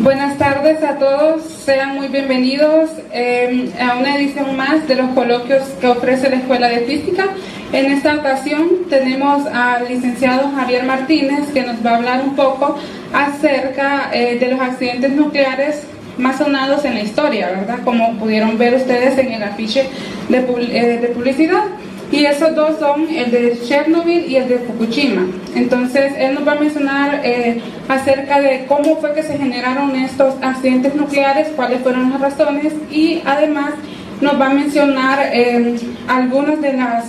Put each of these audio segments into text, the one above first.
Buenas tardes a todos, sean muy bienvenidos a una edición más de los coloquios que ofrece la Escuela de Física. En esta ocasión tenemos al licenciado Javier Martínez, que nos va a hablar un poco acerca de los accidentes nucleares más sonados en la historia, ¿verdad? Como pudieron ver ustedes en el afiche de publicidad. Y esos dos son el de Chernobyl y el de Fukushima. Entonces, él nos va a mencionar acerca de cómo fue que se generaron estos accidentes nucleares, cuáles fueron las razones, y además nos va a mencionar algunos de los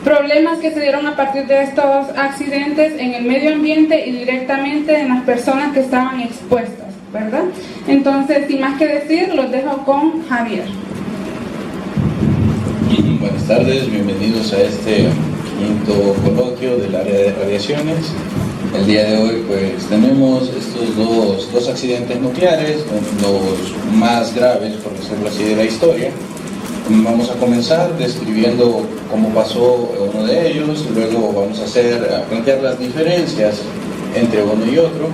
problemas que se dieron a partir de estos accidentes en el medio ambiente y directamente en las personas que estaban expuestas, ¿verdad? Entonces, sin más que decir, los dejo con Javier. Buenas tardes, bienvenidos a este quinto coloquio del área de radiaciones. El día de hoy pues tenemos estos dos accidentes nucleares, los más graves, por decirlo así, de la historia. Vamos a comenzar describiendo cómo pasó uno de ellos, luego vamos a plantear las diferencias entre uno y otro.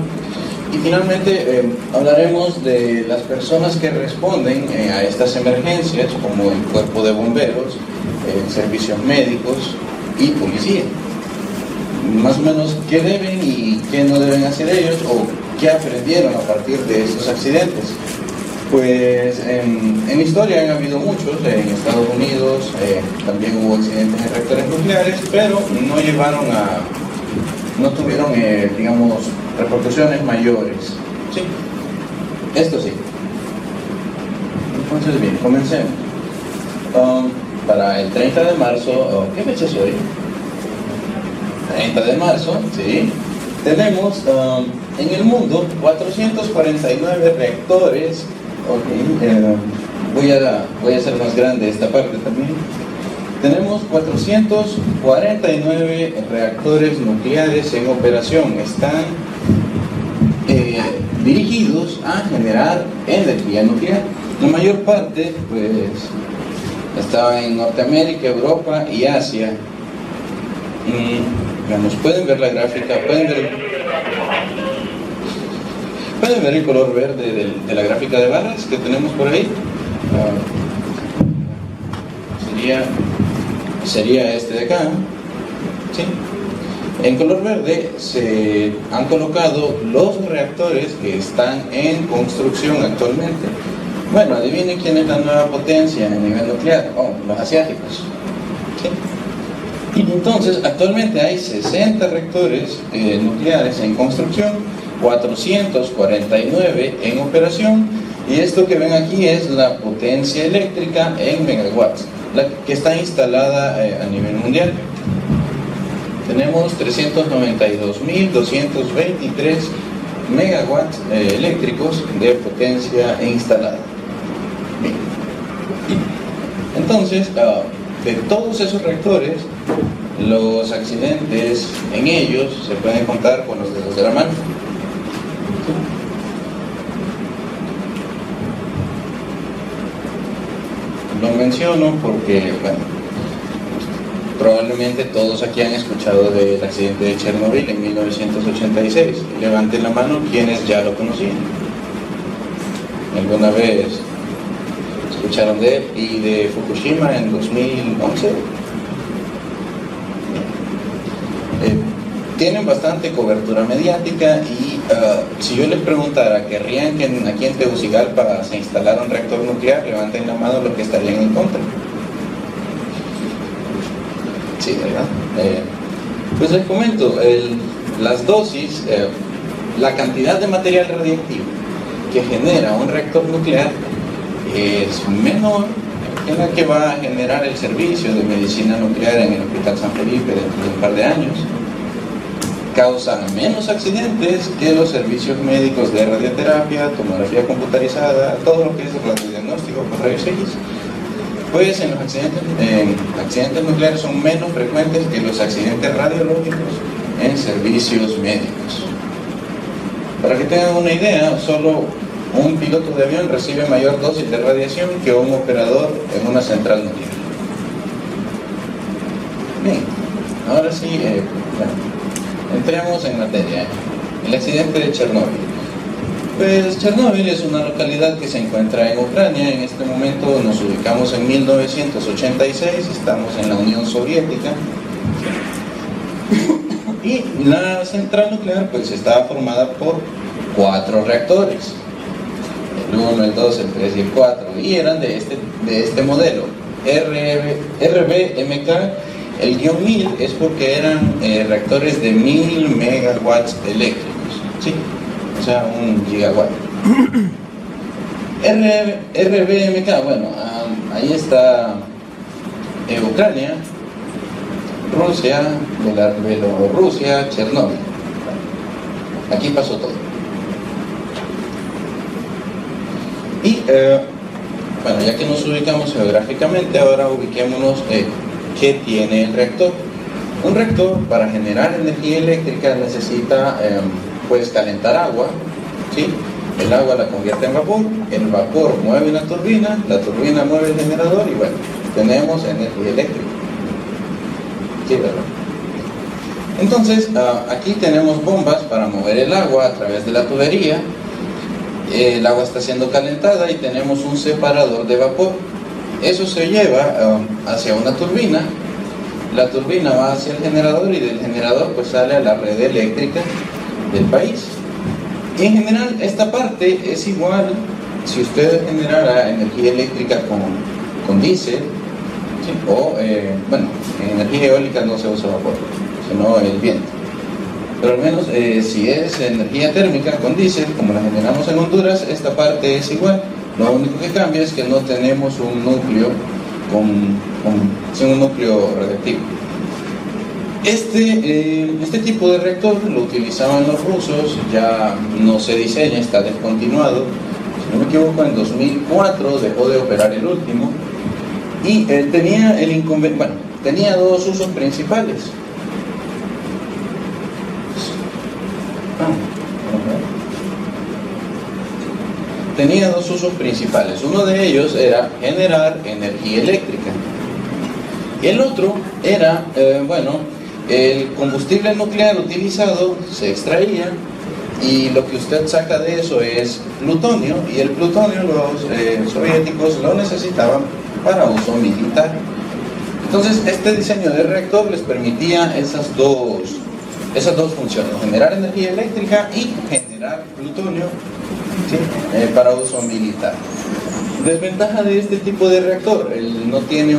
Y finalmente hablaremos de las personas que responden a estas emergencias, como el cuerpo de bomberos, servicios médicos y policía. Más o menos qué deben y qué no deben hacer ellos, o qué aprendieron a partir de estos accidentes. Pues en historia han habido muchos, en Estados Unidos también hubo accidentes en reactores nucleares, pero no tuvieron, digamos, repercusiones mayores. ¿Sí? Esto sí. Entonces, bien, comencemos. Para el 30 de marzo, ¿qué fecha es hoy? 30 de marzo, sí. Tenemos en el mundo 449 reactores. Voy a hacer más grande esta parte también. Tenemos 449 reactores nucleares en operación. Están dirigidos a generar energía nuclear. La mayor parte, pues, estaba en Norteamérica, Europa y Asia. Pueden ver la gráfica, pueden ver el color verde de la gráfica de barras que tenemos por ahí. Sería este de acá, ¿sí? En color verde se han colocado los reactores que están en construcción actualmente. Bueno, adivinen quién es la nueva potencia a nivel nuclear. Los asiáticos, ¿sí? Y entonces, actualmente hay 60 reactores nucleares en construcción, 449 en operación, y esto que ven aquí es la potencia eléctrica en megawatts, la que está instalada a nivel mundial. Tenemos 392.223 megawatts eléctricos de potencia instalada. Bien. Entonces, de todos esos reactores, los accidentes en ellos se pueden contar con los dedos de la mano. Lo menciono porque, bueno, probablemente todos aquí han escuchado del accidente de Chernobyl en 1986. Levanten la mano quienes ya lo conocían. ¿Alguna vez escucharon de él? Y de Fukushima en 2011. Tienen bastante cobertura mediática y si yo les preguntara, ¿querrían que aquí en Tegucigalpa se instalara un reactor nuclear? Levanten la mano los que estarían en contra. Sí, ¿verdad? Pues les comento, las dosis, la cantidad de material radiactivo que genera un reactor nuclear es menor que la que va a generar el servicio de medicina nuclear en el Hospital San Felipe dentro de un par de años. Causa menos accidentes que los servicios médicos de radioterapia, tomografía computarizada, todo lo que es radiodiagnóstico con rayos X. Pues en los accidentes nucleares son menos frecuentes que los accidentes radiológicos en servicios médicos. Para que tengan una idea, solo un piloto de avión recibe mayor dosis de radiación que un operador en una central nuclear. Bien, ahora sí, entremos en materia. El accidente de Chernobyl. Pues Chernóbil es una localidad que se encuentra en Ucrania. En este momento nos ubicamos en 1986, estamos en la Unión Soviética. Y la central nuclear pues estaba formada por 4 reactores, el 1, el 2, el 3 y el 4, y eran de este modelo, RBMK. El guión 1000 es porque eran reactores de 1000 megawatts eléctricos, ¿sí? O sea, 1 gigawatt. RBMK, bueno, ahí está Ucrania, Rusia, Bielorrusia, Chernóbil. Aquí pasó todo. Y bueno, ya que nos ubicamos geográficamente, ahora ubiquémonos qué tiene el reactor. Un reactor, para generar energía eléctrica, necesita pues calentar agua, ¿sí? El agua la convierte en vapor, el vapor mueve una turbina, la turbina mueve el generador y bueno, tenemos energía eléctrica. Sí, ¿verdad? Entonces, aquí tenemos bombas para mover el agua a través de la tubería. El agua está siendo calentada y tenemos un separador de vapor. Eso se lleva hacia una turbina. La turbina va hacia el generador y del generador pues sale a la red eléctrica del país. Y en general esta parte es igual si usted generara energía eléctrica con diésel, ¿sí? O bueno, en energía eólica no se usa vapor, sino el viento. Pero al menos si es energía térmica con diésel, como la generamos en Honduras, esta parte es igual. Lo único que cambia es que no tenemos un núcleo sin un núcleo radiactivo. Este tipo de reactor lo utilizaban los rusos, ya no se diseña, está descontinuado. Si no me equivoco, en 2004 dejó de operar el último. Y tenía el inconveniente, bueno, tenía 2 usos principales. Tenía 2 usos principales. Uno de ellos era generar energía eléctrica. Y el otro era, bueno, el combustible nuclear utilizado se extraía y lo que usted saca de eso es plutonio, y el plutonio los soviéticos lo necesitaban para uso militar. Entonces este diseño de reactor les permitía esas dos funciones: generar energía eléctrica y generar plutonio, ¿sí? Para uso militar. Desventaja de este tipo de reactor: él no tiene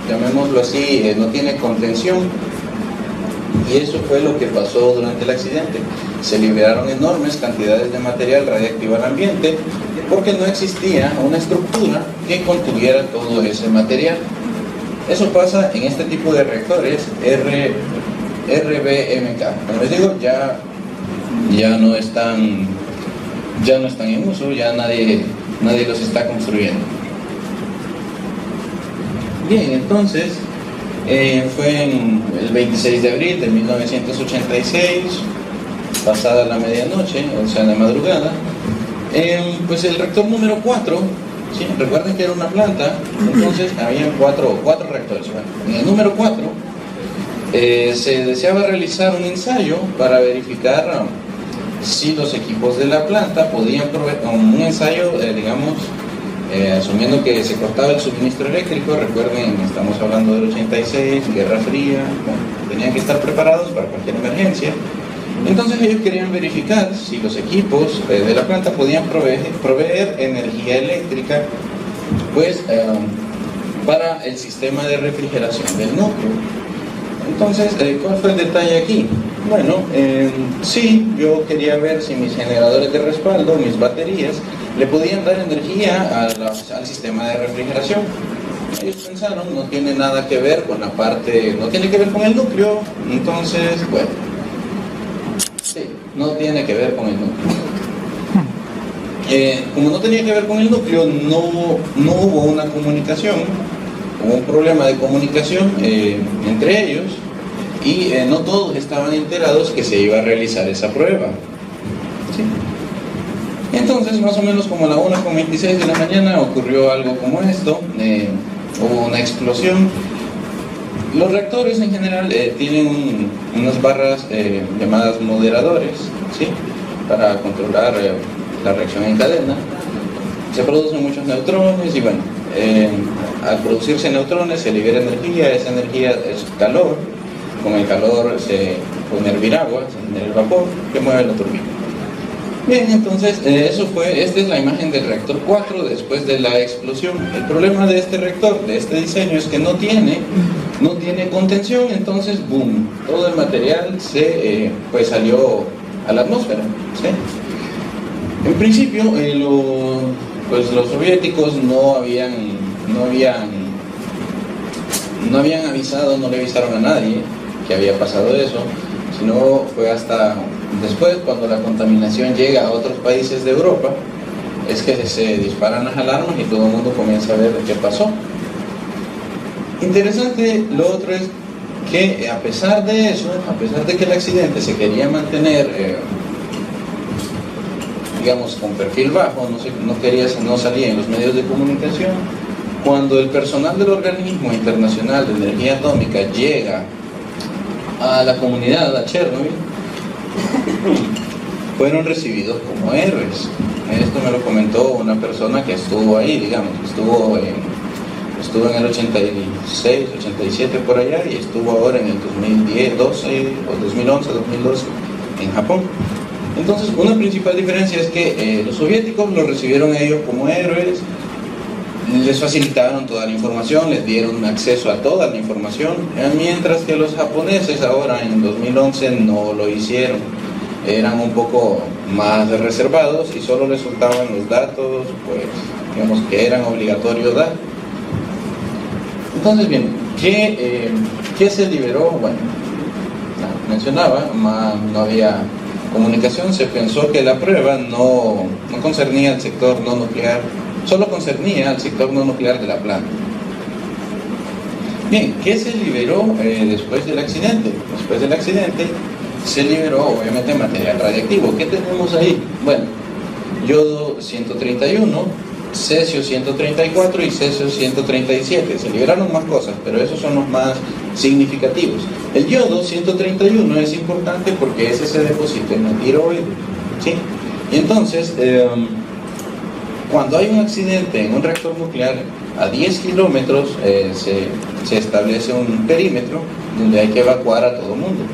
llamémoslo así, no tiene contención, y eso fue lo que pasó durante el accidente. Se liberaron enormes cantidades de material radiactivo al ambiente porque no existía una estructura que contuviera todo ese material. Eso pasa en este tipo de reactores RBMK. Como les digo, ya no están en uso, ya nadie los está construyendo. Bien, entonces fue el 26 de abril de 1986, pasada la medianoche, o sea, la madrugada, pues el reactor número 4, ¿sí? Recuerden que era una planta, entonces había cuatro reactores. Bueno, en el número 4 se deseaba realizar un ensayo para verificar si los equipos de la planta podían proveer un ensayo, digamos, asumiendo que se cortaba el suministro eléctrico. Recuerden, estamos hablando del 86, Guerra Fría, bueno, tenían que estar preparados para cualquier emergencia. Entonces ellos querían verificar si los equipos de la planta podían proveer energía eléctrica, pues, para el sistema de refrigeración del núcleo. Entonces, ¿cuál fue el detalle aquí? Bueno, sí, yo quería ver si mis generadores de respaldo, mis baterías, le podían dar energía al sistema de refrigeración. Ellos pensaron, no tiene nada que ver con la parte, no tiene que ver con el núcleo. Entonces, bueno, sí, no tiene que ver con el núcleo. Como no tenía que ver con el núcleo, no hubo una comunicación, hubo un problema de comunicación entre ellos, y no todos estaban enterados que se iba a realizar esa prueba. ¿Sí? Entonces, más o menos como a la 1:26 de la mañana ocurrió algo como esto. Hubo una explosión. Los reactores en general tienen unas barras llamadas moderadores, ¿sí? para controlar la reacción en cadena. Se producen muchos neutrones y bueno, al producirse neutrones se libera energía, esa energía es calor, con el calor se pone a hervir agua, se genera el vapor que mueve la turbina. Bien, entonces esta es la imagen del reactor 4 después de la explosión. El problema de este reactor, de este diseño, es que no tiene contención, entonces boom, todo el material pues salió a la atmósfera, ¿sí? En principio los soviéticos no habían avisado, no le avisaron a nadie que había pasado eso, sino fue hasta después, cuando la contaminación llega a otros países de Europa, es que se disparan las alarmas y todo el mundo comienza a ver qué pasó. Interesante, lo otro es que a pesar de eso, a pesar de que el accidente se quería mantener digamos con perfil bajo, no salía en los medios de comunicación, cuando el personal del Organismo Internacional de Energía Atómica llega a la comunidad, a Chernobyl, fueron recibidos como héroes. Esto me lo comentó una persona que estuvo ahí, digamos, estuvo en el 86, 87 por allá, y estuvo ahora en el 2012 en Japón. Entonces, una principal diferencia es que los soviéticos los recibieron ellos como héroes, les facilitaron toda la información, les dieron acceso a toda la información, mientras que los japoneses ahora en 2011 no lo hicieron. Eran un poco más reservados y solo les soltaban los datos, pues, digamos, que eran obligatorios dar. Entonces, bien, ¿qué se liberó? Bueno, mencionaba, no había comunicación, se pensó que la prueba no concernía al sector no nuclear, solo concernía al sector no nuclear de la planta. Bien, ¿qué se liberó después del accidente? Después del accidente se liberó obviamente material radiactivo. ¿Qué tenemos ahí? Bueno, yodo 131, cesio 134 y cesio 137. Se liberaron más cosas, pero esos son los más significativos. El yodo 131 es importante porque ese se deposita en la tiroides, ¿sí? Y entonces, cuando hay un accidente en un reactor nuclear, a 10 kilómetros se establece un perímetro donde hay que evacuar a todo el mundo.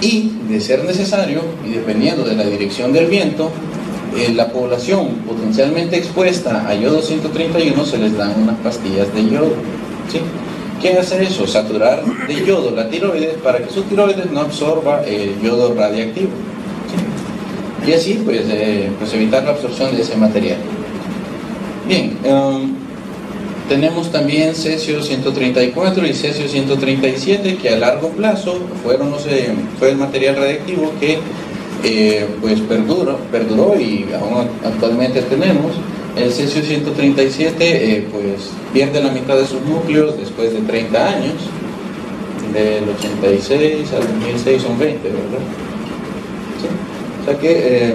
Y, de ser necesario, y dependiendo de la dirección del viento, la población potencialmente expuesta a yodo 131 se les dan unas pastillas de yodo, ¿sí? ¿Qué hace eso? Saturar de yodo la tiroides para que su tiroides no absorba el yodo radiactivo, ¿sí? Y así pues evitar la absorción de ese material. Bien, tenemos también cesio 134 y cesio 137 que a largo plazo fue el material radiactivo que pues perduró y aún actualmente tenemos. El cesio 137 pues pierde la mitad de sus núcleos después de 30 años, del 86 al 2006 son 20, ¿verdad? ¿Sí? O sea que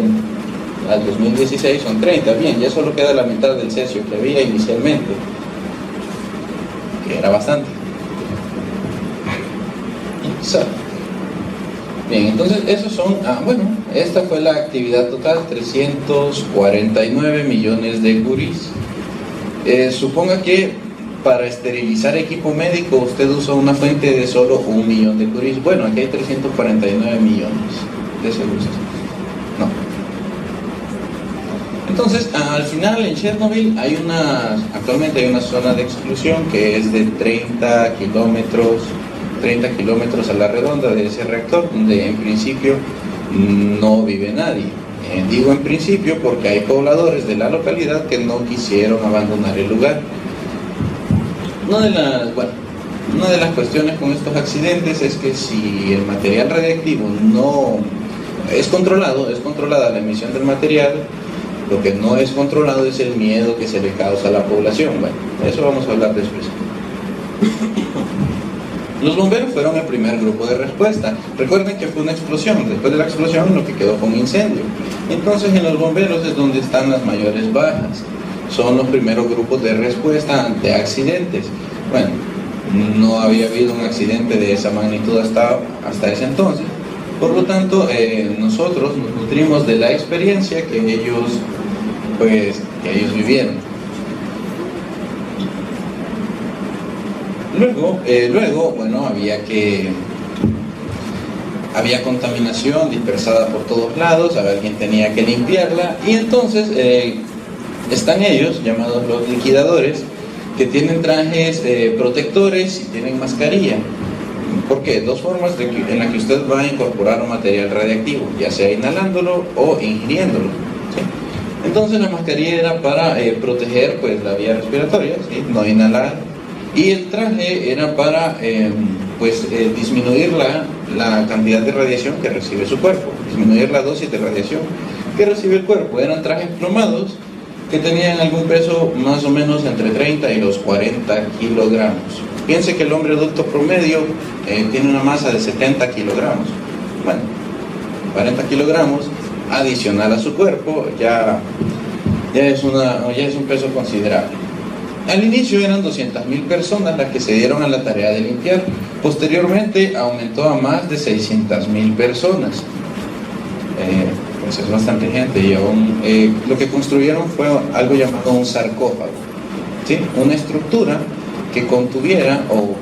al 2016 son 30, bien, ya solo queda la mitad del cesio que había inicialmente, que era bastante. Bien, entonces esos son, esta fue la actividad total, 349 millones de curies. Suponga que para esterilizar equipo médico usted usa una fuente de solo 1 millón de curies. Bueno, aquí hay 349 millones de seguros. No. Entonces, al final en Chernobyl actualmente hay una zona de exclusión que es de 30 kilómetros a la redonda de ese reactor, donde en principio no vive nadie. Digo en principio porque hay pobladores de la localidad que no quisieron abandonar el lugar. Una de las cuestiones con estos accidentes es que si el material radiactivo no es controlada la emisión del material, lo que no es controlado es el miedo que se le causa a la población. Bueno, eso vamos a hablar después. Los bomberos fueron el primer grupo de respuesta. Recuerden que fue una explosión. Después de la explosión lo que quedó fue un incendio. Entonces en los bomberos es donde están las mayores bajas. Son los primeros grupos de respuesta ante accidentes. Bueno, no había habido un accidente de esa magnitud hasta ese entonces. Por lo tanto, nosotros nos nutrimos de la experiencia que ellos vivieron. Luego, bueno, había contaminación dispersada por todos lados, alguien tenía que limpiarla, y entonces están ellos, llamados los liquidadores, que tienen trajes protectores y tienen mascarilla. ¿Por qué? Dos formas en las que usted va a incorporar un material radiactivo, ya sea inhalándolo o ingiriéndolo, ¿sí? Entonces la mascarilla era para proteger pues la vía respiratoria, ¿sí? No inhalar, y el traje era para disminuir la cantidad de radiación que recibe su cuerpo, disminuir la dosis de radiación que recibe el cuerpo. Eran trajes plomados que tenían algún peso más o menos entre 30 y los 40 kilogramos. Piense que el hombre adulto promedio tiene una masa de 70 kilogramos. Bueno, 40 kilogramos adicional a su cuerpo ya es un peso considerable. Al inicio eran 200.000 personas las que se dieron a la tarea de limpiar. Posteriormente aumentó a más de 600.000 personas. Pues es bastante gente, y aún lo que construyeron fue algo llamado un sarcófago, ¿sí? Una estructura que contuviera o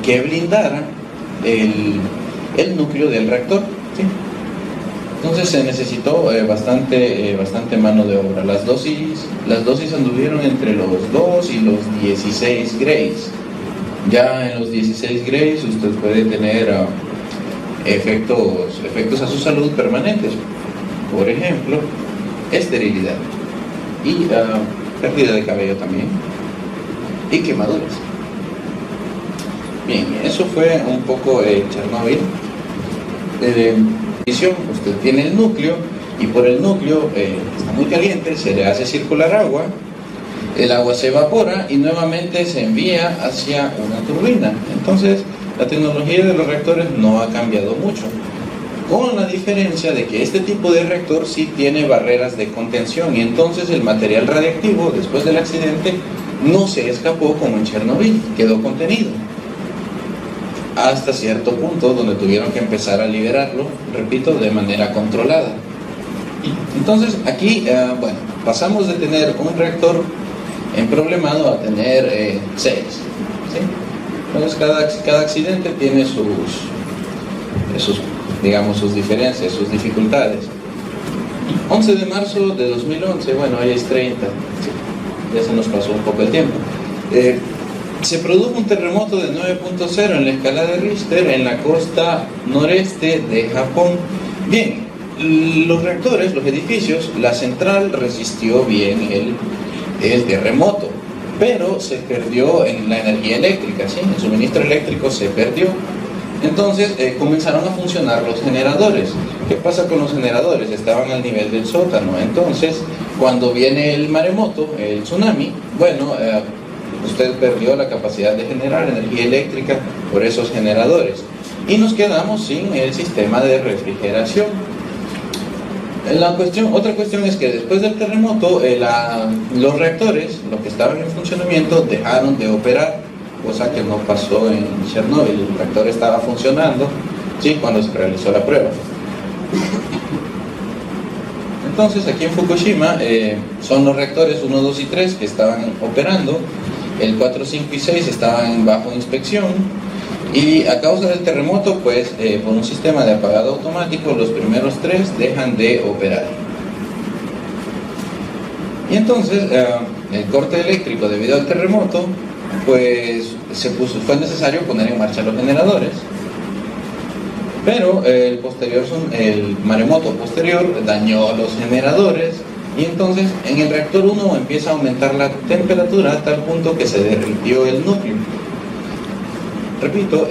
que blindara el núcleo del reactor, ¿sí? Entonces se necesitó bastante mano de obra. Las dosis anduvieron entre los 2 y los 16 grays. Ya en los 16 grays usted puede tener efectos a su salud permanentes. Por ejemplo, esterilidad y pérdida de cabello también, y quemaduras. Bien, eso fue un poco Chernobyl. Usted tiene el núcleo, y por el núcleo está muy caliente, se le hace circular agua, el agua se evapora y nuevamente se envía hacia una turbina. Entonces la tecnología de los reactores no ha cambiado mucho, con la diferencia de que este tipo de reactor sí tiene barreras de contención, y entonces el material radiactivo después del accidente no se escapó como en Chernobyl, quedó contenido hasta cierto punto, donde tuvieron que empezar a liberarlo, repito, de manera controlada. Entonces aquí, pasamos de tener un reactor emproblemado a tener 6, ¿sí? Entonces cada accidente tiene sus diferencias, sus dificultades. 11 de marzo de 2011, bueno, hoy es 30, ¿sí? Ya se nos pasó un poco el tiempo. Se produjo un terremoto de 9.0 en la escala de Richter en la costa noreste de Japón. Bien, los reactores, los edificios, la central resistió bien el terremoto, pero se perdió en la energía eléctrica, ¿sí? El suministro eléctrico se perdió. Entonces comenzaron a funcionar los generadores. ¿Qué pasa con los generadores? Estaban al nivel del sótano. Entonces, cuando viene el maremoto, el tsunami, usted perdió la capacidad de generar energía eléctrica por esos generadores, y nos quedamos sin el sistema de refrigeración. Otra cuestión es que después del terremoto los reactores, los que estaban en funcionamiento, dejaron de operar, cosa que no pasó en Chernobyl. El reactor estaba funcionando, ¿sí?, cuando se realizó la prueba. Entonces aquí en Fukushima son los reactores 1, 2 y 3 que estaban operando. El 4, 5 y 6 estaban bajo inspección, y a causa del terremoto, por un sistema de apagado automático, los primeros 3 dejan de operar. Y entonces el corte eléctrico debido al terremoto, fue necesario poner en marcha los generadores, pero el maremoto posterior dañó los generadores. Y entonces en el reactor 1 empieza a aumentar la temperatura a tal punto que se derritió el núcleo. Repito,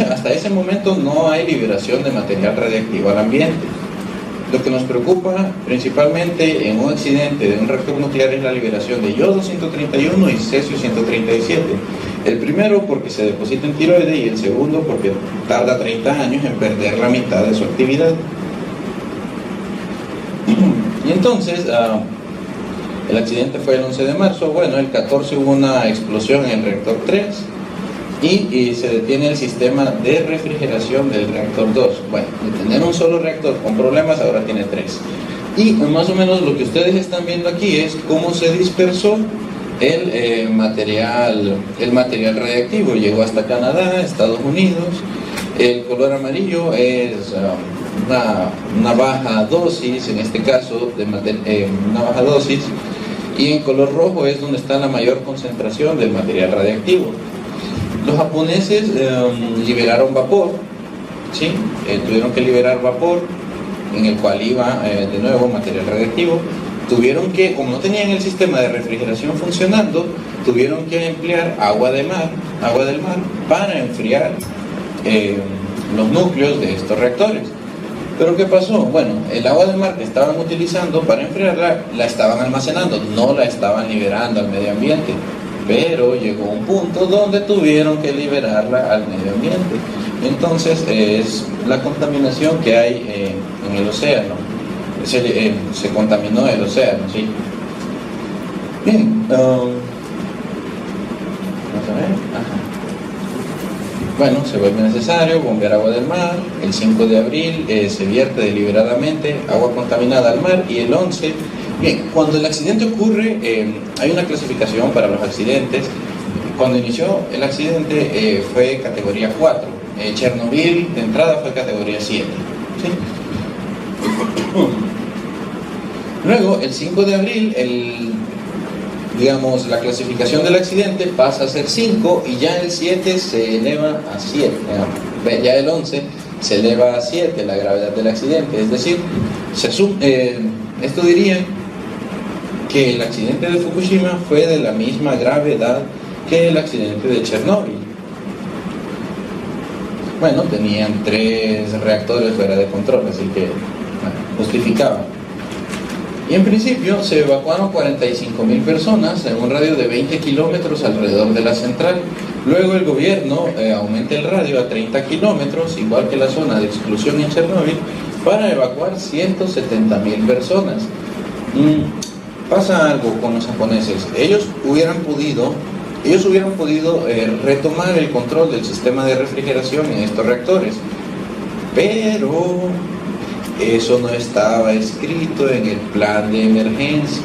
hasta ese momento no hay liberación de material radiactivo al ambiente. Lo que nos preocupa principalmente en un accidente de un reactor nuclear es la liberación de yodo 131 y cesio 137. El primero porque se deposita en tiroides, y el segundo porque tarda 30 años en perder la mitad de su actividad. Y entonces, el accidente fue el 11 de marzo, el 14 hubo una explosión en el reactor 3, y se detiene el sistema de refrigeración del reactor 2. Bueno, de tener un solo reactor con problemas, ahora tiene 3. Y más o menos lo que ustedes están viendo aquí es cómo se dispersó el material radiactivo. Llegó hasta Canadá, Estados Unidos. El color amarillo es una baja dosis, en este caso una baja dosis, y en color rojo es donde está la mayor concentración del material radiactivo. Los japoneses liberaron vapor, ¿sí? Tuvieron que liberar vapor en el cual iba de nuevo material radiactivo. Tuvieron que, como no tenían el sistema de refrigeración funcionando, tuvieron que emplear agua del mar para enfriar los núcleos de estos reactores. Pero ¿qué pasó? Bueno, el agua del mar que estaban utilizando para enfriarla, la estaban almacenando, no la estaban liberando al medio ambiente. Pero llegó un punto donde tuvieron que liberarla al medio ambiente. Entonces es la contaminación que hay en el océano. Se contaminó el océano, ¿sí? Bien, vamos a ver. Ajá. Bueno, se vuelve necesario bombear agua del mar. El 5 de abril se vierte deliberadamente agua contaminada al mar, y el 11. Bien, cuando el accidente ocurre, hay una clasificación para los accidentes. Cuando inició el accidente fue categoría 4. Chernobyl de entrada fue categoría 7. ¿Sí? Luego, el 5 de abril, la clasificación del accidente pasa a ser 5, y ya el 7 se eleva a 7. Ya el 11 se eleva a 7 la gravedad del accidente. Es decir, esto diría que el accidente de Fukushima fue de la misma gravedad que el accidente de Chernóbil. Bueno, tenían 3 reactores fuera de control, así que justificaba. Y en principio se evacuaron 45.000 personas en un radio de 20 kilómetros alrededor de la central. Luego el gobierno aumenta el radio a 30 kilómetros, igual que la zona de exclusión en Chernóbil, para evacuar 170.000 personas. Pasa algo con los japoneses. Ellos hubieran podido retomar el control del sistema de refrigeración en estos reactores, pero eso no estaba escrito en el plan de emergencia,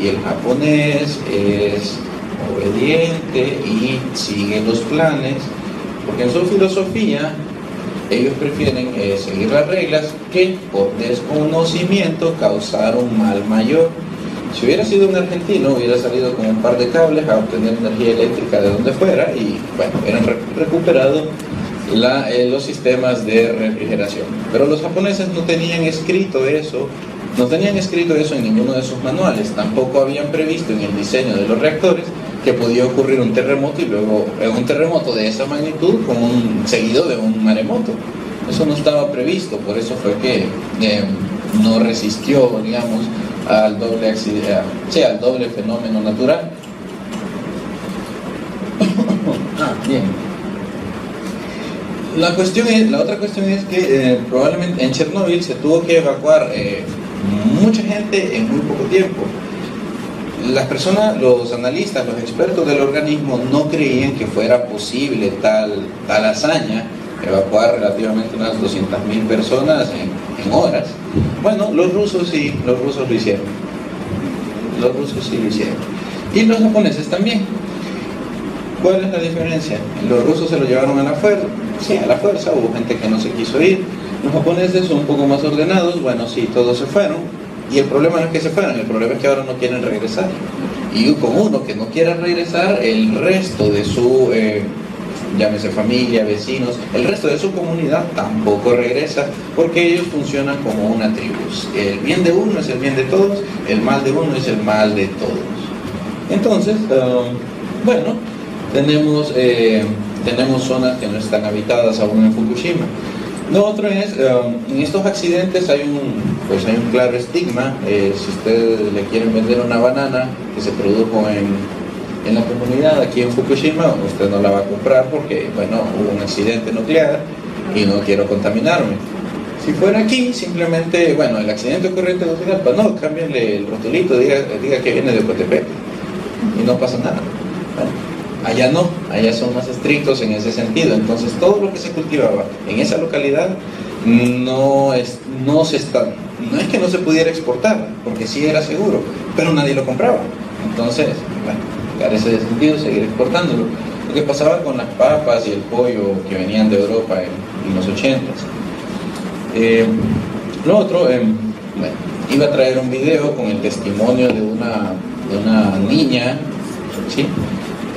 y el japonés es obediente y sigue los planes, porque en su filosofía ellos prefieren seguir las reglas que por desconocimiento causar un mal mayor. Si hubiera sido un argentino, hubiera salido con un par de cables a obtener energía eléctrica de donde fuera, y bueno, hubieran recuperado los sistemas de refrigeración. Pero los japoneses no tenían escrito eso en ninguno de sus manuales. Tampoco habían previsto en el diseño de los reactores que podía ocurrir un terremoto, y luego un terremoto de esa magnitud seguido de un maremoto. Eso no estaba previsto, por eso fue que no resistió, digamos, al doble fenómeno natural. Bien. La otra cuestión es que probablemente en Chernóbil se tuvo que evacuar mucha gente en muy poco tiempo. Las personas, los analistas, los expertos del organismo no creían que fuera posible tal hazaña, evacuar relativamente unas 200.000 personas en horas. Bueno, los rusos lo hicieron. Los rusos sí lo hicieron. Y los japoneses también. ¿Cuál es la diferencia? Los rusos se lo llevaron a la fuerza. Sí, a la fuerza. Hubo gente que no se quiso ir. Los japoneses son un poco más ordenados. Bueno, sí, todos se fueron. Y el problema no es que se fueran, el problema es que ahora no quieren regresar. Y con uno que no quiera regresar, el resto de su, llámese familia, vecinos, el resto de su comunidad tampoco regresa, porque ellos funcionan como una tribu. El bien de uno es el bien de todos, el mal de uno es el mal de todos. Entonces, bueno, tenemos zonas que no están habitadas aún en Fukushima. Lo otro es, en estos accidentes hay un claro estigma. Si ustedes le quieren vender una banana que se produjo en la comunidad aquí en Fukushima, usted no la va a comprar porque, bueno, hubo un accidente nuclear y no quiero contaminarme. Si fuera aquí, simplemente, bueno, el accidente ocurrió en Tegucigalpa, no, cámbienle el rotulito, diga que viene de Coatepec y no pasa nada. Bueno, Allá no, allá son más estrictos en ese sentido. Entonces todo lo que se cultivaba en esa localidad no es que no se pudiera exportar, porque sí era seguro, pero nadie lo compraba. Entonces, bueno, carece de sentido seguir exportándolo. Lo que pasaba con las papas y el pollo que venían de Europa en los 80s. Lo otro, bueno, iba a traer un video con el testimonio de una niña, ¿sí?,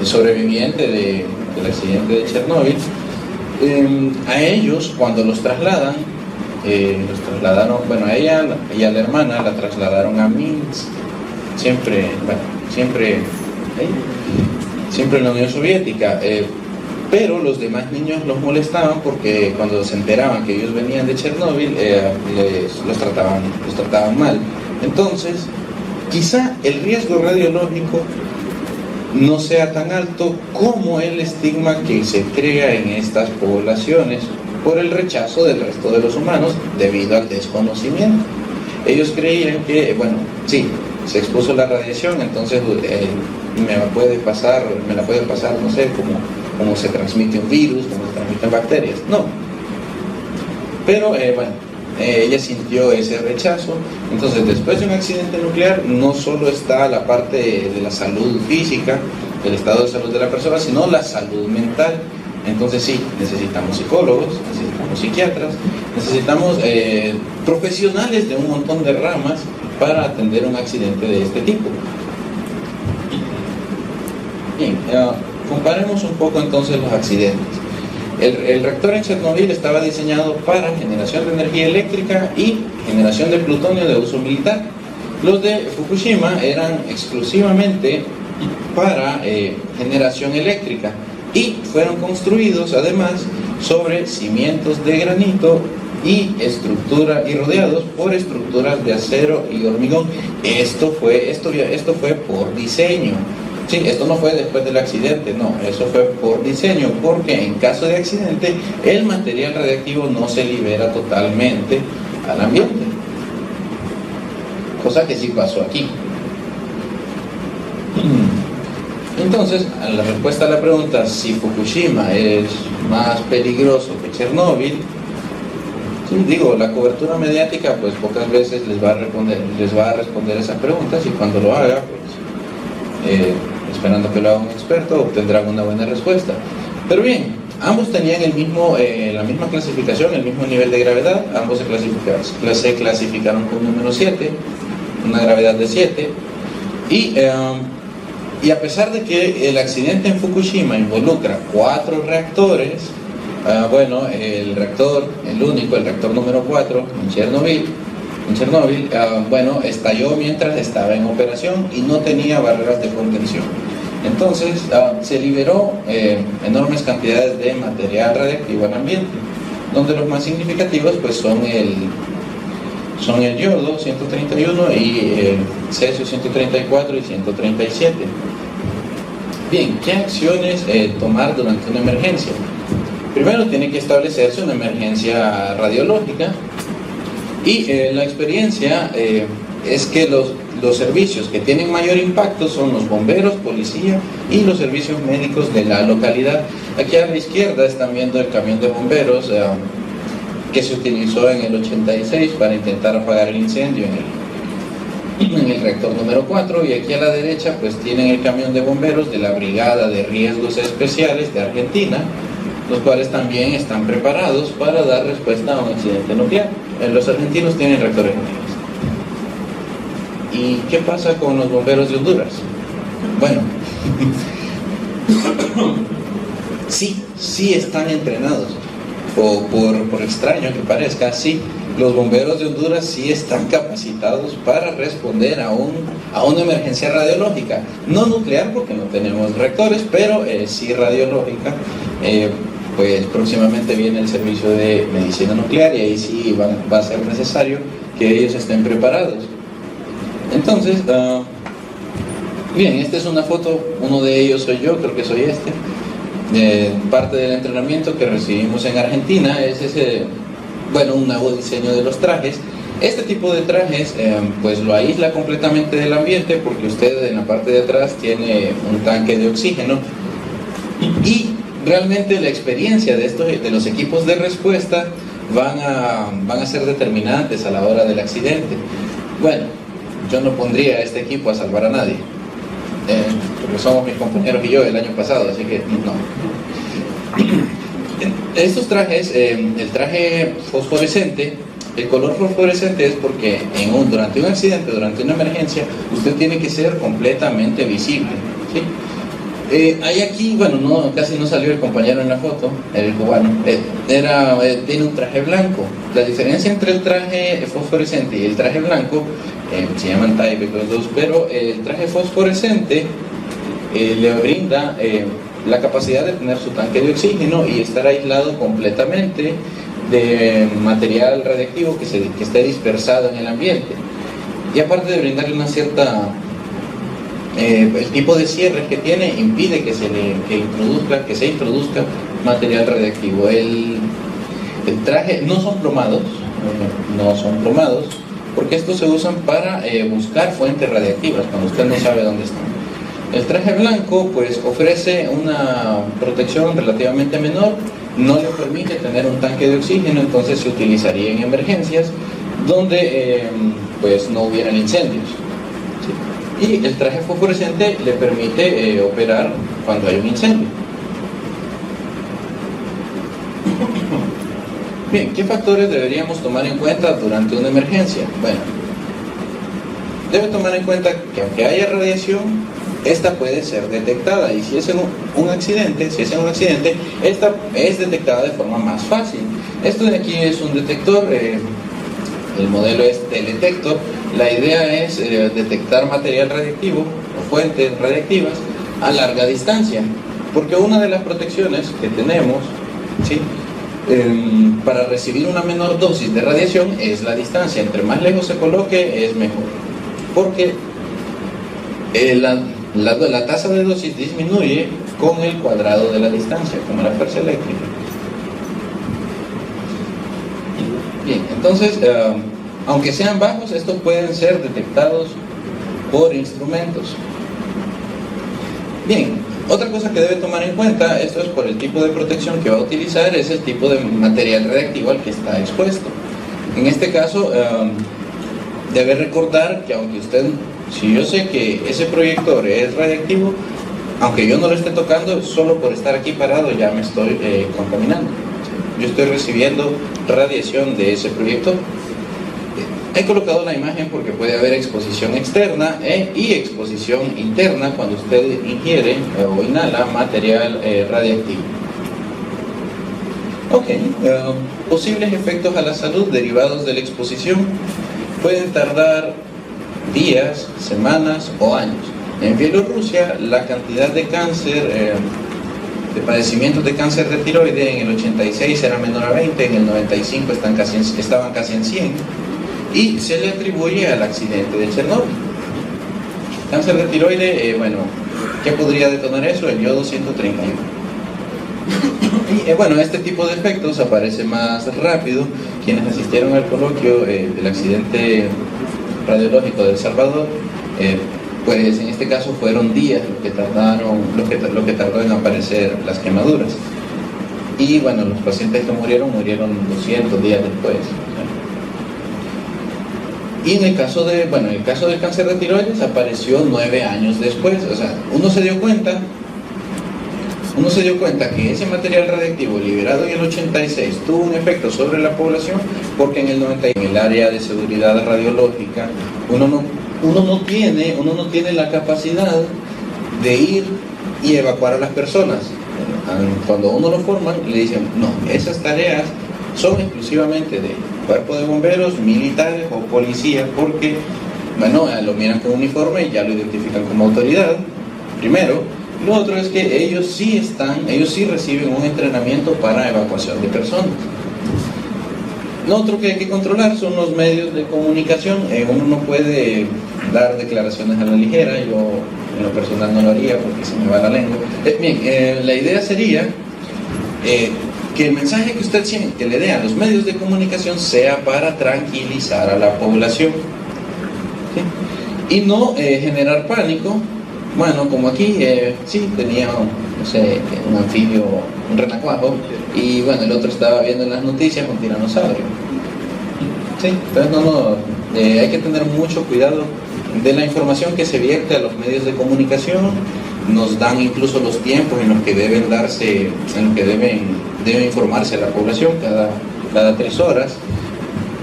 sobreviviente del accidente de Chernóbil. A ellos, cuando los trasladaron, bueno, a ella y a la hermana la trasladaron a Minsk, siempre en la Unión Soviética, pero los demás niños los molestaban porque cuando se enteraban que ellos venían de Chernóbil, los trataban mal. Entonces, quizá el riesgo radiológico no sea tan alto como el estigma que se crea en estas poblaciones por el rechazo del resto de los humanos debido al desconocimiento. Ellos creían que, bueno, sí, se expuso la radiación, entonces me la puede pasar, no sé, como se transmite un virus, como se transmiten bacterias. No. Pero, bueno, ella sintió ese rechazo. Entonces, después de un accidente nuclear, no solo está la parte de la salud física, del estado de salud de la persona, sino la salud mental. Entonces sí, necesitamos psicólogos, necesitamos psiquiatras, necesitamos profesionales de un montón de ramas para atender un accidente de este tipo. Bien, comparemos un poco entonces los accidentes. El reactor en Chernobyl estaba diseñado para generación de energía eléctrica y generación de plutonio de uso militar. Los de Fukushima eran exclusivamente para generación eléctrica y fueron construidos además sobre cimientos de granito y rodeados por estructuras de acero y hormigón. Esto fue por diseño. Sí, esto no fue después del accidente, no, eso fue por diseño, porque en caso de accidente el material radiactivo no se libera totalmente al ambiente, cosa que sí pasó aquí. Entonces, la respuesta a la pregunta si Fukushima es más peligroso que Chernóbil, sí, digo, la cobertura mediática pues pocas veces les va a responder esas preguntas, y cuando lo haga, pues esperando que lo haga un experto, obtendrán una buena respuesta. Pero bien, ambos tenían la misma clasificación, el mismo nivel de gravedad. Ambos se clasificaron con número 7, una gravedad de 7, y a pesar de que el accidente en Fukushima involucra 4 reactores, bueno, el reactor número 4 en Chernobyl, bueno, estalló mientras estaba en operación y no tenía barreras de contención. Entonces se liberó enormes cantidades de material radiactivo al ambiente, donde los más significativos pues son el yodo 131 y cesio 134 y 137. Bien, ¿qué acciones tomar durante una emergencia? Primero tiene que establecerse una emergencia radiológica, y la experiencia es que los servicios que tienen mayor impacto son los bomberos, policía y los servicios médicos de la localidad. Aquí a la izquierda están viendo el camión de bomberos que se utilizó en el 86 para intentar apagar el incendio en el reactor número 4, y aquí a la derecha pues tienen el camión de bomberos de la Brigada de Riesgos Especiales de Argentina, los cuales también están preparados para dar respuesta a un accidente nuclear. Los argentinos tienen reactores nucleares. ¿Y qué pasa con los bomberos de Honduras? Bueno, sí están entrenados, o por extraño que parezca, sí, los bomberos de Honduras sí están capacitados para responder a una emergencia radiológica, no nuclear porque no tenemos reactores, pero sí radiológica. Pues próximamente viene el servicio de medicina nuclear y ahí sí va a ser necesario que ellos estén preparados. Entonces, bien, esta es una foto, uno de ellos soy yo, creo que soy parte del entrenamiento que recibimos en Argentina, es un nuevo diseño de los trajes. Este tipo de trajes pues lo aísla completamente del ambiente, porque usted en la parte de atrás tiene un tanque de oxígeno Y realmente la experiencia de los equipos de respuesta van a ser determinantes a la hora del accidente. Bueno, yo no pondría a este equipo a salvar a nadie, porque somos mis compañeros y yo el año pasado, así que no. Estos trajes, el traje fosforescente, el color fosforescente es porque durante un accidente, durante una emergencia, usted tiene que ser completamente visible, ¿sí? Hay aquí, bueno, casi no salió el compañero en la foto, el cubano, tiene un traje blanco. La diferencia entre el traje fosforescente y el traje blanco, se llaman Tyvek los dos, pero el traje fosforescente le brinda la capacidad de tener su tanque de oxígeno y estar aislado completamente de material radiactivo que esté dispersado en el ambiente. Y aparte de brindarle una cierta... el tipo de cierre que tiene impide que se introduzca material radiactivo. El traje no son plomados, porque estos se usan para buscar fuentes radiactivas cuando usted no sabe dónde están. El traje blanco pues ofrece una protección relativamente menor, no le permite tener un tanque de oxígeno, entonces se utilizaría en emergencias donde pues no hubieran incendios. Y el traje fosforescente le permite operar cuando hay un incendio. Bien, ¿qué factores deberíamos tomar en cuenta durante una emergencia? Bueno, debe tomar en cuenta que aunque haya radiación, esta puede ser detectada, y si es en un accidente, esta es detectada de forma más fácil. Esto de aquí es un detector, el modelo es Teledetector. La idea es detectar material radiactivo o fuentes radiactivas a larga distancia, porque una de las protecciones que tenemos, ¿sí?, para recibir una menor dosis de radiación es la distancia. Entre más lejos se coloque es mejor, porque la tasa de dosis disminuye con el cuadrado de la distancia, como la fuerza eléctrica. Bien, entonces aunque sean bajos, estos pueden ser detectados por instrumentos. Bien, otra cosa que debe tomar en cuenta, esto es por el tipo de protección que va a utilizar, es el tipo de material radiactivo al que está expuesto. En este caso, debe recordar que si yo sé que ese proyector es radiactivo, aunque yo no lo esté tocando, solo por estar aquí parado ya me estoy contaminando. Yo estoy recibiendo radiación de ese proyector. He colocado la imagen porque puede haber exposición externa y exposición interna cuando usted ingiere o inhala material radiactivo. Posibles efectos a la salud derivados de la exposición pueden tardar días, semanas o años. En Bielorrusia, la cantidad de cáncer, de padecimientos de cáncer de tiroides en el 86 era menor a 20, en el 95 estaban casi en 100. Y se le atribuye al accidente de Chernóbil. Cáncer de tiroides, ¿qué podría detonar eso? El yodo 131. Y este tipo de efectos aparece más rápido. Quienes asistieron al coloquio del accidente radiológico de El Salvador, pues en este caso fueron días lo que tardó en aparecer las quemaduras. Y los pacientes que murieron 200 días después. Y en el caso del cáncer de tiroides apareció 9 años después. O sea, uno se dio cuenta que ese material radiactivo liberado en el 86 tuvo un efecto sobre la población, porque en el 90, en el área de seguridad radiológica, uno no tiene la capacidad de ir y evacuar a las personas. Cuando uno lo forman, le dicen, no, esas tareas son exclusivamente de cuerpo de bomberos, militares o policía, porque lo miran con uniforme y ya lo identifican como autoridad, primero. Lo otro es que ellos sí reciben un entrenamiento para evacuación de personas. Lo otro que hay que controlar son los medios de comunicación. Uno no puede dar declaraciones a la ligera. Yo en lo personal no lo haría porque se me va la lengua. La idea sería que el mensaje que usted que le dé a los medios de comunicación sea para tranquilizar a la población, ¿sí? Y no generar pánico. Como aquí sí tenía no sé, un anfibio, un renacuajo, y bueno, el otro estaba viendo en las noticias un tiranosaurio. Sí, entonces hay que tener mucho cuidado de la información que se vierte a los medios de comunicación. Nos dan incluso los tiempos en los que deben darse, en los que debe informarse a la población cada 3 horas,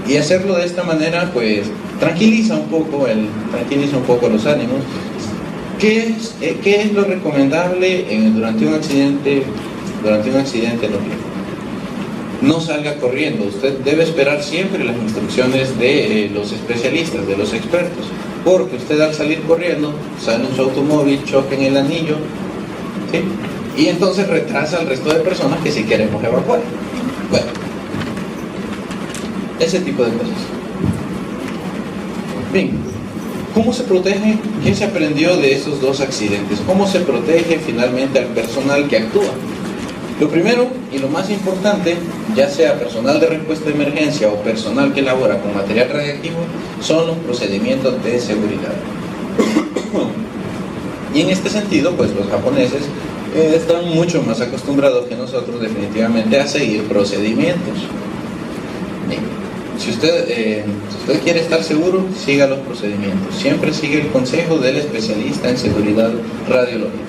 y hacerlo de esta manera pues tranquiliza un poco los ánimos. ¿Qué es lo recomendable durante un accidente nuclear? No salga corriendo. Usted debe esperar siempre las instrucciones de los especialistas, de los expertos, porque usted al salir corriendo sale en su automóvil, choca en el anillo, ¿sí? Y entonces retrasa al resto de personas que si queremos evacuar. Bueno, ese tipo de cosas. Bien, ¿cómo se protege? ¿Qué se aprendió de esos 2 accidentes? ¿Cómo se protege finalmente al personal que actúa? Lo primero y lo más importante, ya sea personal de respuesta de emergencia o personal que elabora con material radiactivo, son los procedimientos de seguridad. Y en este sentido, pues los japoneses están mucho más acostumbrados que nosotros definitivamente a seguir procedimientos. Bien. Si usted quiere estar seguro, siga los procedimientos. Siempre sigue el consejo del especialista en seguridad radiológica.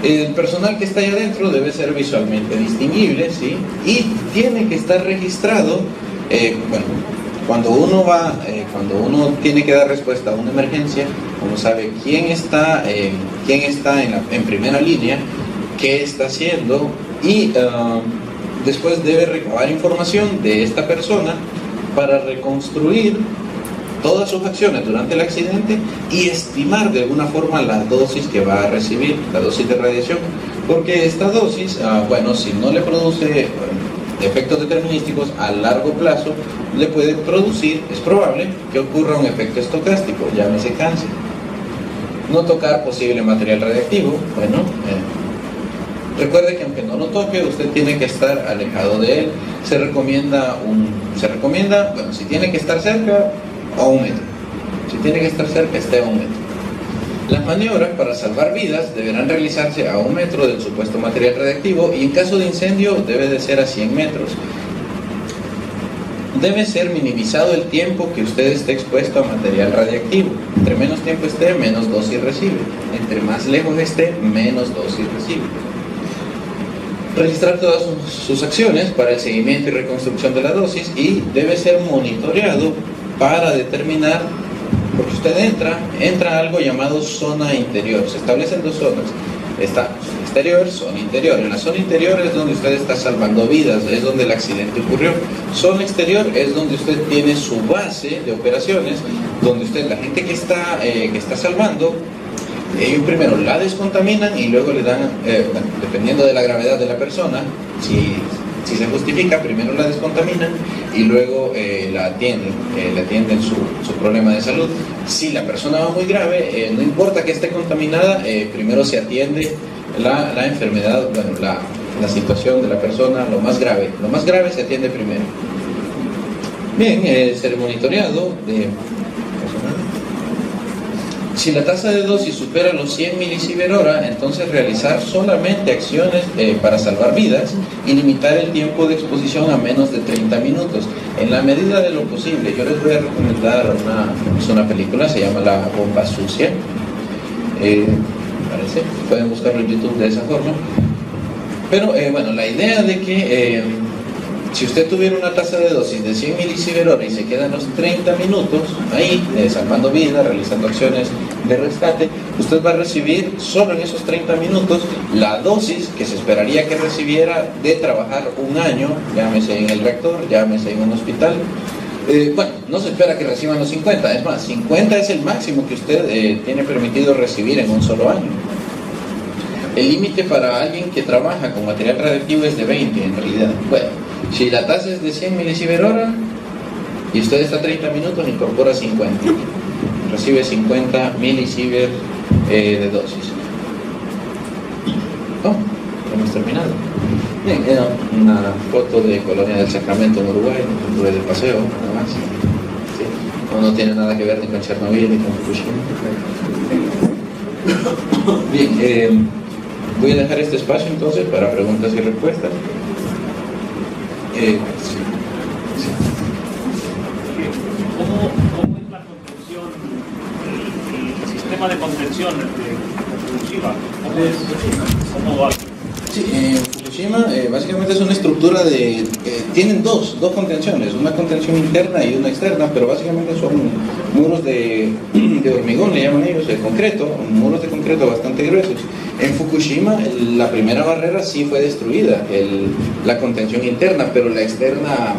El personal que está ahí adentro debe ser visualmente distinguible, ¿sí? Y tiene que estar registrado. Cuando uno tiene que dar respuesta a una emergencia, uno sabe quién está en primera línea, qué está haciendo, y después debe recabar información de esta persona para reconstruir todas sus acciones durante el accidente y estimar de alguna forma la dosis que va a recibir, la dosis de radiación, porque esta dosis, si no le produce efectos determinísticos a largo plazo, le puede producir, es probable que ocurra un efecto estocástico, llámese cáncer. No tocar posible material radiactivo, recuerde que aunque no lo toque, usted tiene que estar alejado de él. Se recomienda, si tiene que estar cerca, a 1 metro. Si tiene que estar cerca, esté a 1 metro. Las maniobras para salvar vidas deberán realizarse a 1 metro del supuesto material radiactivo, y en caso de incendio debe de ser a 100 metros. Debe ser minimizado el tiempo que usted esté expuesto a material radiactivo. Entre menos tiempo esté, menos dosis recibe. Entre más lejos esté, menos dosis recibe. Registrar todas sus acciones para el seguimiento y reconstrucción de la dosis, y debe ser monitoreado para determinar, porque usted entra a algo llamado zona interior. Se establecen 2 zonas. Está zona exterior, zona interior. En la zona interior es donde usted está salvando vidas, es donde el accidente ocurrió. Zona exterior es donde usted tiene su base de operaciones, donde la gente que está salvando, ellos primero la descontaminan y luego le dan, dependiendo de la gravedad de la persona, si se justifica, primero la descontaminan y luego la atienden su problema de salud. Si la persona va muy grave, no importa que esté contaminada, primero se atiende la enfermedad, la situación de la persona, lo más grave se atiende primero. Bien, ser monitoreado de personal. Si la tasa de dosis supera los 100 milisievert/hora, entonces realizar solamente acciones para salvar vidas y limitar el tiempo de exposición a menos de 30 minutos. En la medida de lo posible, yo les voy a recomendar una película, se llama La Bomba Sucia. Parece, pueden buscarlo en YouTube de esa forma. Pero la idea de que si usted tuviera una tasa de dosis de 100 milisievert/hora y se quedan los 30 minutos ahí, salvando vidas, realizando acciones de rescate, usted va a recibir solo en esos 30 minutos la dosis que se esperaría que recibiera de trabajar 1 año, llámese en el reactor, llámese en un hospital. No se espera que reciban los 50, es más, 50 es el máximo que usted tiene permitido recibir en un solo año. El límite para alguien que trabaja con material radiactivo es de 20 en realidad. Si la tasa es de 100 milisievert/hora y usted está 30 minutos, incorpora 50. Recibe 50 milisievert de dosis. Hemos terminado. Bien, era una foto de Colonia del Sacramento en Uruguay, estuve de paseo, nada más. ¿Sí? No tiene nada que ver ni con Chernobyl ni con Fukushima. Bien, Voy a dejar este espacio entonces para preguntas y respuestas. Sí. ¿Cómo es la contención, el sistema de contención de Fukushima? ¿Cómo va? Sí, Fukushima básicamente es una estructura de... tienen dos contenciones, una contención interna y una externa, pero básicamente son muros de hormigón, le llaman ellos, de concreto, muros de concreto bastante gruesos. En Fukushima la primera barrera sí fue destruida, la contención interna, pero la externa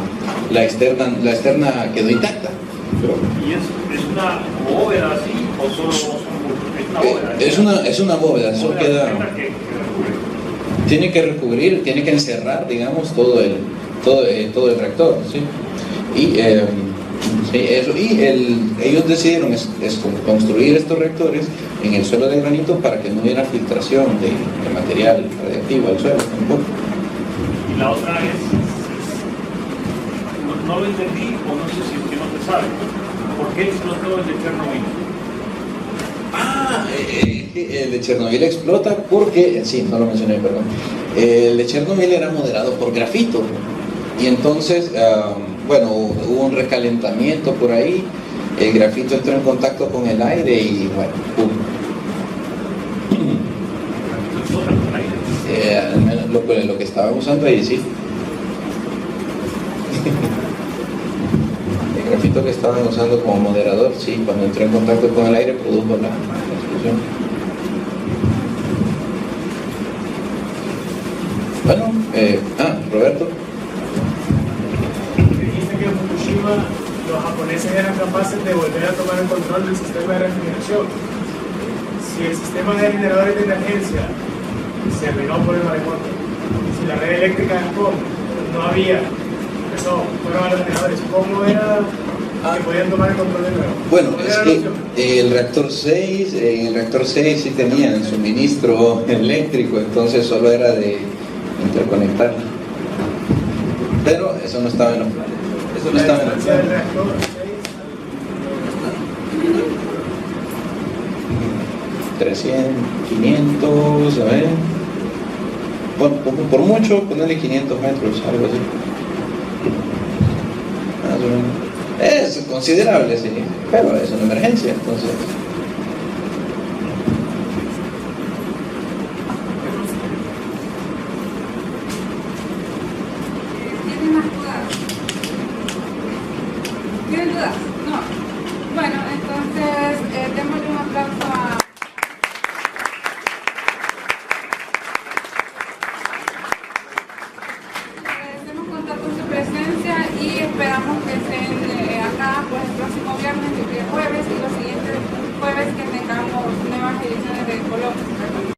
quedó intacta. ¿Y es una bóveda así o solo es una bóveda? Es una bóveda, eso queda... Que Tiene que recubrir, tiene que encerrar, digamos, todo el reactor, ¿sí? Y, ellos decidieron construir estos reactores en el suelo de granito para que no hubiera filtración de material radiactivo al suelo tampoco. Y la otra es, no lo entendí o no sé si es que no se sabe, ¿por qué explotó el de Chernobyl? El de Chernobyl explota porque, sí, no lo mencioné, perdón. El de Chernobyl era moderado por grafito y entonces, hubo un recalentamiento por ahí, el grafito entró en contacto con el aire y bueno, ¡pum! Al menos lo que estaban usando ahí, sí. El grafito que estaban usando como moderador, sí, cuando entró en contacto con el aire produjo la explosión. Bueno, Roberto. Dijiste que en Fukushima los japoneses eran capaces de volver a tomar el control del sistema de refrigeración. Si el sistema de generadores de emergencia se arruinó por el maremoto, si la red eléctrica de Japón no había, fueron a los generadores, ¿cómo era que podían tomar el control de nuevo? Bueno, es que el reactor 6, en el reactor 6 sí tenían suministro eléctrico, entonces solo era de interconectarlo. Pero eso no estaba en los planes. Eso no estaba en los planes. 300, 500, a ver. Por mucho, ponerle 500 metros, algo así. Más o menos. Es considerable, sí, pero es una emergencia, entonces. ¿Tienen más dudas? ¿Tienen dudas? No. Bueno, entonces, démosle un aplauso a... Agradecemos contar con su presencia y esperamos que estén acá pues, el próximo viernes, el día jueves y los siguientes jueves que tengamos nuevas ediciones de Coloquios.